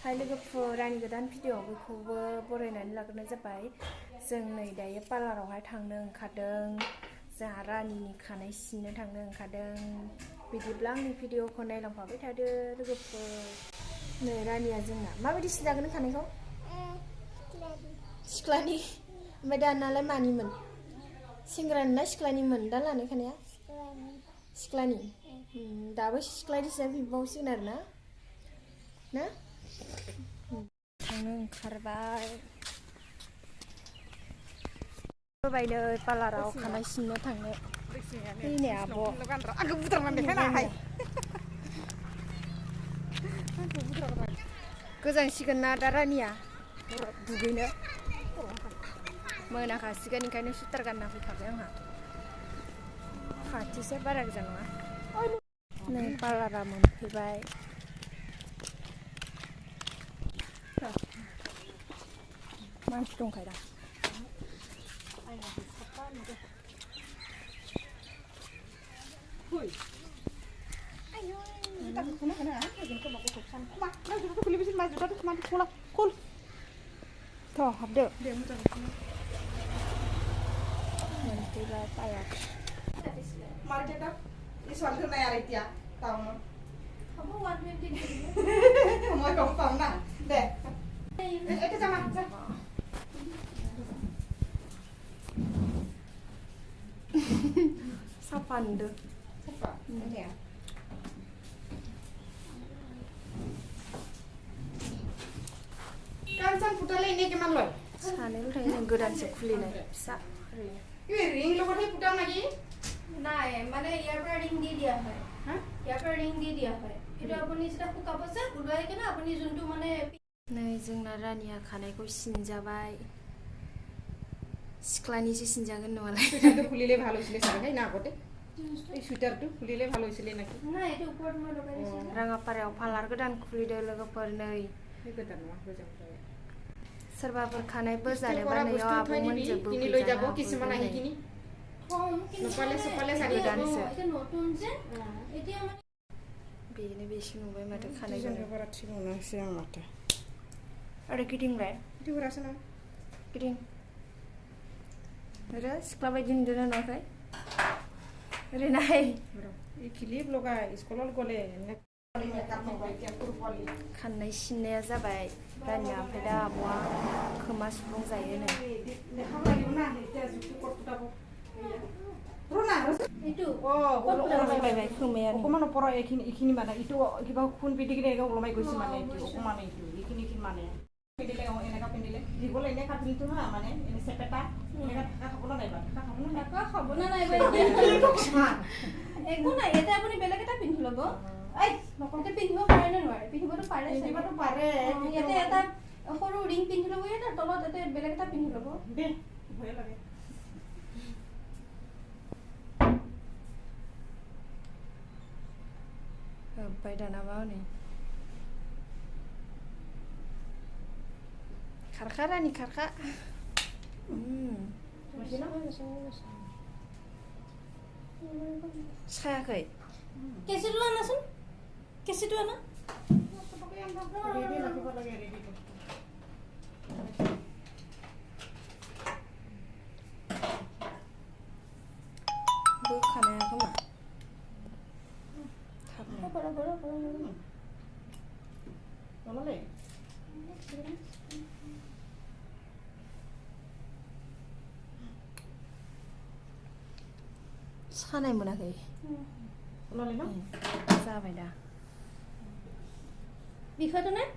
हाय लोगोफोर रानि गोदान भिडिअ बयखौबो बरायनानै लाग्रोनाय जाबाय। जों नै दायो पार्लारावहाय थांनो ओंखारदों। जोंहा रानिनि खानाय सिननो थांनो ओंखारदों। बिदिब्ला आंनि भिडिअखौ नायलांफाबाय थादो लोगोफोर। नै रानिया जोंना माबायदि सिनजागोन खानायखौ? सिख्लानि। ओमफ्राय दानालाय मानिमोन? सेंग्रानि ना सिख्लानिमोन दा लानाय खानाया? सिख्लानि। दाबो सिख्लानि फिनबावसिगोन आरो ना? थांनो ओंखारबाय होबायनो पार्लाराव खानाय सिननो थांनो फैनाय आब' गोजांसिगोन ना दा रानिया दुगैनो मोनाखासिगोन ओंखायनो सुइटार गानना फैखाबाय आंहा। खाथिसो बारा गोजान नङा। नै पार्लारा मोनफैबाय। मानसि दंखायो दा? थ' हाबदो। मोनफैबाय पार्लार। मार्केटआव इसानखौ नाय आरो इतिया टाउनाव মই গম পাম না দে এটা জামা যা साफा नुदो। साफा दे कानसान फुटाले ने केमान लय सानैल' थायो गोदानसो खुलिनाय फिसा ओरैनो। এই রিং লগতহে ফুটাও নাকি? নাই মানে ইয়াৰ পৰা ৰিং দি দিয়া হয়। ইয়াৰ পৰা ৰিং দি দিয়া হয়। কিন্তু আপুনি যেটা শুকাব যে ওলাই কিনে আপুনি যোনটো মানে नै जोंना रानिया खानायखौ सिनजाबाय। सिख्लानिसो सिनजागोन नङालाय। সুইটারটো খুলিলে ভাল হৈছিলে চাগে না আগতে এই সুইটারটো খুলিলে ভাল হৈছিলে নাকি? না এটা উপৰত মই লগাই দিছিলো। राङापारायाव पार्लार गोदान खुलिदों लोगोफोर नै। এই गोदान नङा गोजाम जाबाय। सोरबाफोर खानाय बोजानोबा नैयाव आब'मोनजोंबो কিনি লৈ যাব কিছুমান আহি কিনি নপালে सपाले सारी गोदानसो। এটা নতুন যে এতিয়া মানে बेनो बेसो नुबाय माथो खानाय जों गोनां। बारा थिग मोनाखिसै आं माथो आरो गिदिंलाय बिदि हरासै ना गिदिं आरो सिख्ला बायदि नुदोंना नुवाखै? ओरै नाय এই ক্লিপ লগাই স্কুলত গ'লে खानाय सिननाया जाबाय रानिया। ओमफ्राय दा आब'आ खोमा सुफ्लुं जायो नो। এইটো बायबाय खोमायानो। অকমান ওপৰৰ এইখিনি মানে ইটো কিবা খুন পিটি কিনে ওলমাই গৈছে মানে অকমান এইখিনি মানে পিন্ধিলে এনেকা পিন্ধিলে দীঘল এনে কাটিটো হা মানে এনে চেপেটা এনেকা থকা খাব নাই বা থকা খাব নাই টাকা খাব না নাই একো নাই। এটা আপুনি বেলেগ এটা পিন্ধি ল'ব। এই নকওঁতে পিন্ধিব পাৰে নে নোৱাৰে? পিন্ধিবতো পাৰে। পিন্ধিবতো পাৰে। ইয়াতে এটা সৰু ৰিং পিন্ধি ল'ব। ইয়াতে তলত এটা বেলেগ এটা পিন্ধি ল'ব। দে ভয় লাগে। होब्बाय दानाबा हनै खारखा रानि खारखा। सायाखै? केसिটো আনাচোন। কেচিটো আনা। ৰেডি ৰাখিব লাগে ৰেডি बोखानाया खोमा নললে सानाय मोनाखै? নললে ন जाबाय दा। বিষয়টো নাই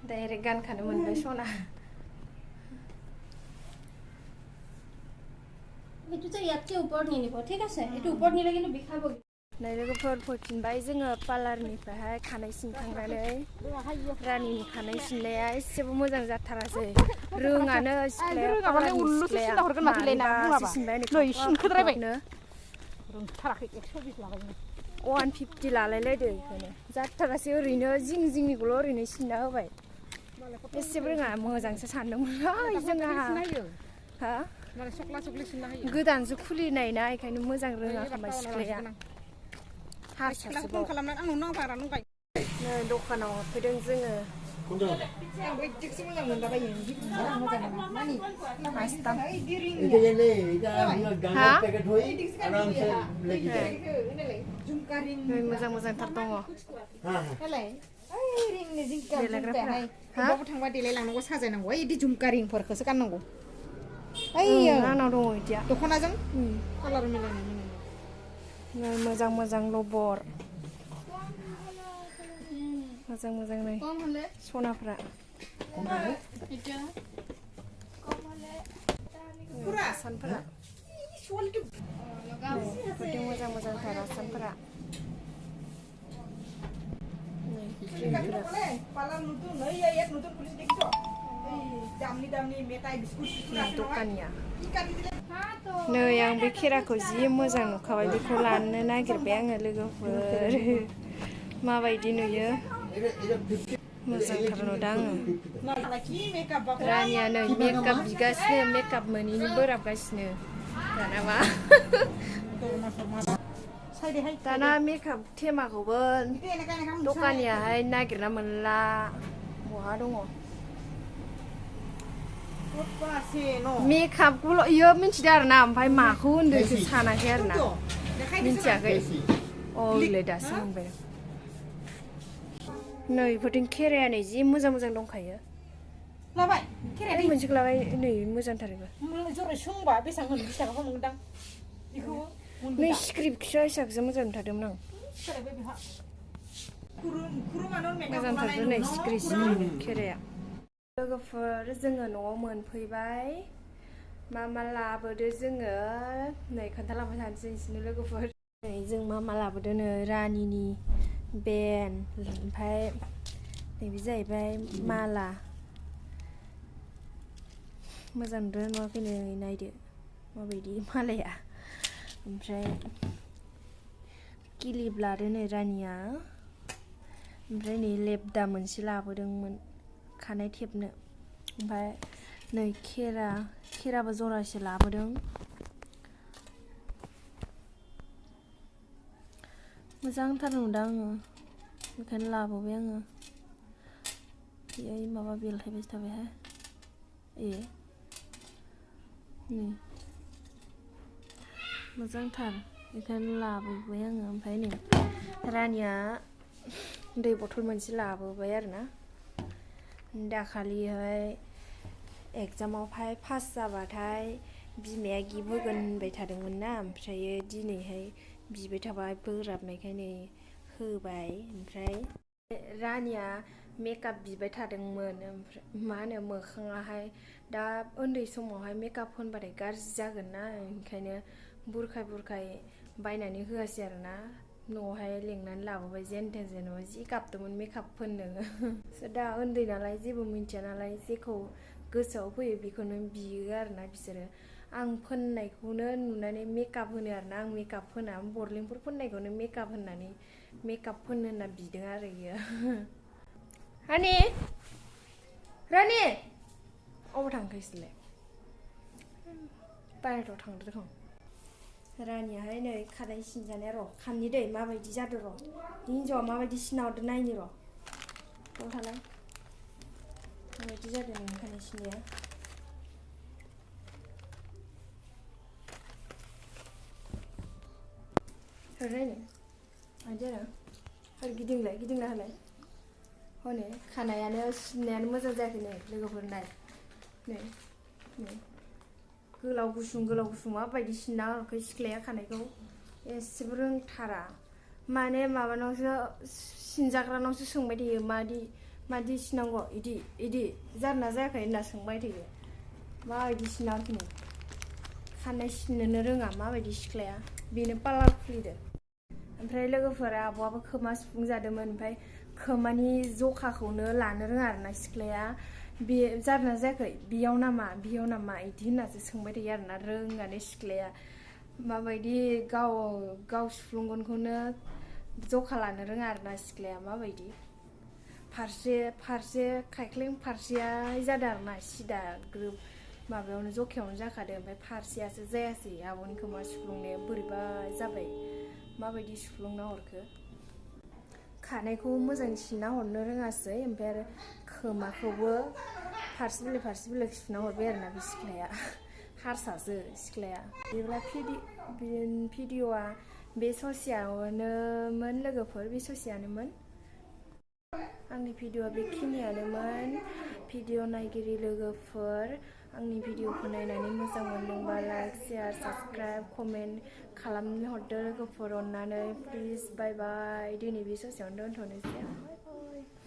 डाइरेक्ट गानखानो मोनबाय सना। এইটো যে ইয়াতকে ওপৰত নিনিব ঠিক আছে? এইটো ওপৰত নিলে কিন্তু বিষাব। नै लोगोफोर फैफिनबाय जोङो पार्लारनिफ्रायहाय खानाय सिनखांनानै। रानिनि खानाय सिननाया एसेबो मोजां जाथारासै। रोङानो सिख्लाया पार्लारनि सिख्लाया माबासो सिनबाय नै खोद्रायबायनो 150 लालायलायदो बेखायनो जाथारासै। ओरैनो जिं जिंनिखौल' ओरैनो सिनना होबाय। एसेबो रोङा मोजांसो सानदोंमोनहाय जोंहा। हा गोदानसो खुलिनाय ना बेखायनो मोजां रोङा खोमा सिख्लाया। हारसासो फन खालामनानै आंनाव नांबारा नंबाय नै दखानाव फैदों जोङो आंबो इदिखौसो मोजां मोनलाबायो मोजां मोना मानि आस्ताम झुमकारिं नै मोजां मोजांथार दङ हेलाय ओइ रिंनि जिंका देलायग्राफ्रा हा बबावबा थांबा देलाय लांनांगौ साजायनांगौ ओइ इदि झुमकारिंफोरखौसो गाननांगौ आंनाव दङ इदिया दख'नाजों कालार मिलायनाय नै मोजां मोजां लबर मोजां मोजां नै सनाफ्रा आसानफोरा फैदों मोजां मोजांथार आसानफोरा दखानिया नै आं बे खेराखौ जि मोजां नुखाबाय बेखौ लानो नागिरबाय आङो लोगोफोर माबायदि नुयो मोजांथार नुदों आङो रानिया नै मेकआप बिगासिनो मेकआप मोनैनि बोराबगासिनो दानाबा दाना मेकआप थेमाखौबो दखानियाहाय नागिरना मोनला बहा दङ मेकआपखौल' इयो मिथिदों आरो ना ओमफ्राय माखौ होनदोंसो सानाखै आरो ना मिथियाखै अले दासो मोनबाय नै इफोरथिं खेराया नै जि मोजां मोजां दंखायो लाबाय खेराया मोनसेखौ लाबाय नै मोजांथारबो जरै सोंबा बेसेबां होनो 20 थाखाखौ मोनदां बेखौ नै स्क्रिप्टसो हिसाबसो मोजां नुथारदोंमोन आं मोजांथारबो नै स्क्रिप खेराया लोगोफोर जोङो न'आव मोनफैबाय मा लाबोदो जोङो नै खोन्थालांबाय थानोसै नोंसिनो लोगोफोर नै जों मा लाबोदो नै रानिनि बेन ओमफ्राय नैबे जाहैबाय माला मोजां नुदों नुवाखै नै नायदो माबायदि मालाया ओमफ्राय किलिप लादो नै रानिया ओमफ्राय नै लेबदा मोनसे लाबोदोंमोन खानाय थेबनो ओमफ्राय नै खेराबो जरासे लाबोदों मोजांथार नुदों आङो बेखायनो लाबोबाय आङो बेहाय माबा बेलथायबायसो थाबायहाय मोजांथार बेखायनो लाबोबाय आङो ओमफ्राय नै रानिया दै बथल मोनसे लाबोबाय आरोना दाखालिहाय एगजामावहाय पास जाबाथाय बिमाया गिफ्ट होगोन होनबाय थादोंमोन ना ओमफ्रायो दिनैहाय बिबाय थाबाय बोराबनायखाय नै होबाय ओमफ्राय रानिया मेकआप बिबाय थादोंमोन ओमफ्राय मा होनो मोखाङाहाय दा उन्दै समावहाय मेकआप होनबाथाय गाज्रि जागोन ना ओंखायनो बुरखाय बायनानै होआसै आरोना न'आवहाय लेंनानै लाबोबाय जेनथेन जेनेबा जि गाबदोंमोन मेकआप फोननो दा उन्दै नालाय जेबो मिन्थिया नालाय जेखौ गोसोआव फैयो बेखौनो बियो आरोना बिसोरो आं फोननायखौनो नुनानै मेकआप होनो आरोना आं मेकआप फोना बरलिंफोर फोननायखौनो मेकआप होननानै मेकआप फोननो होनना बिदों आरो इयो रानि अबाव थांखो इसोरलाय बाहेरायाव थांदो खोमा रानियाहाय नै खानाय सिनजानाया र' खाननि दै माबायदि जादों र' हिन्जावआ माबायदि सिना हरदो नायनि र' बाव थालाय माबायदि जादों नोंनि खानाय सिननाया नायनो माबायदि जादों आरो गिदिंना होलाय हनै खानायानो सिननायानो मोजां जायाखै नै लोगोफोर नाय नै गोलाव गुसुं माबायदि सिनना हरखो सिख्लाया खानायखौ एसेबो रोंथारा माने माबानावसो सिनजाग्रानावसो सोंबाय थायो मादि सिननांगौ इदि जादोंना जायाखै होनना सोंबाय थायो माबायदि सिनना हरखो खानाय सिननोनो रोङा माबायदि सिख्लाया बेनो पार्लार खुलिदो ओमफ्राय लोगोफोरा आब'आबो खोमा सुफुंजादोंमोन ओमफ्राय खोमानि जखाखौनो लानो रोङा आरोना सिख्लाया बे जादोंना जायाखै बेयाव नामा इदि होननासो सोंबाय थायो आरोना रोङानो सिख्लाया माबायदि गाव सुफ्लुंगोनखौनो जखा लानो रोङा आरोना सिख्लाया माबायदि फारसे खायख्लें फारसेया जादों आरोना सिदा ग्रोब माबायावनो जखायावनो जाखादों ओमफ्राय फारसेयासो जायासै आब'नि खोमा सुफ्लुंनाया बोरैबा जाबाय माबायदि सुफ्लुंना हरखो खानायखौ मोजां सिनना हरनो रोङासै ओमफ्राय आरो खोमाखौबो फारसे बेलेग सुना हरबाय आरोना बे सिख्लाया हारसासो सिख्लाया बिदिब्ला भिडिअआ बे ससेयावनोमोन लोगोफोर बे ससेयानोमोन आंनि भिडिअआ बेखिनियानोमोन भिडिअ नायगिरि लोगोफोर आंनि भिडिअखौ नायनानै मोजां मोनदोंबा लाइक शेयार साबस्क्राइब कमेन्ट खालामनो हरदो लोगोफोर अननानै प्लिज बाय बाय दिनै बे ससेयावनो दोनथ'नोसै बाय बाय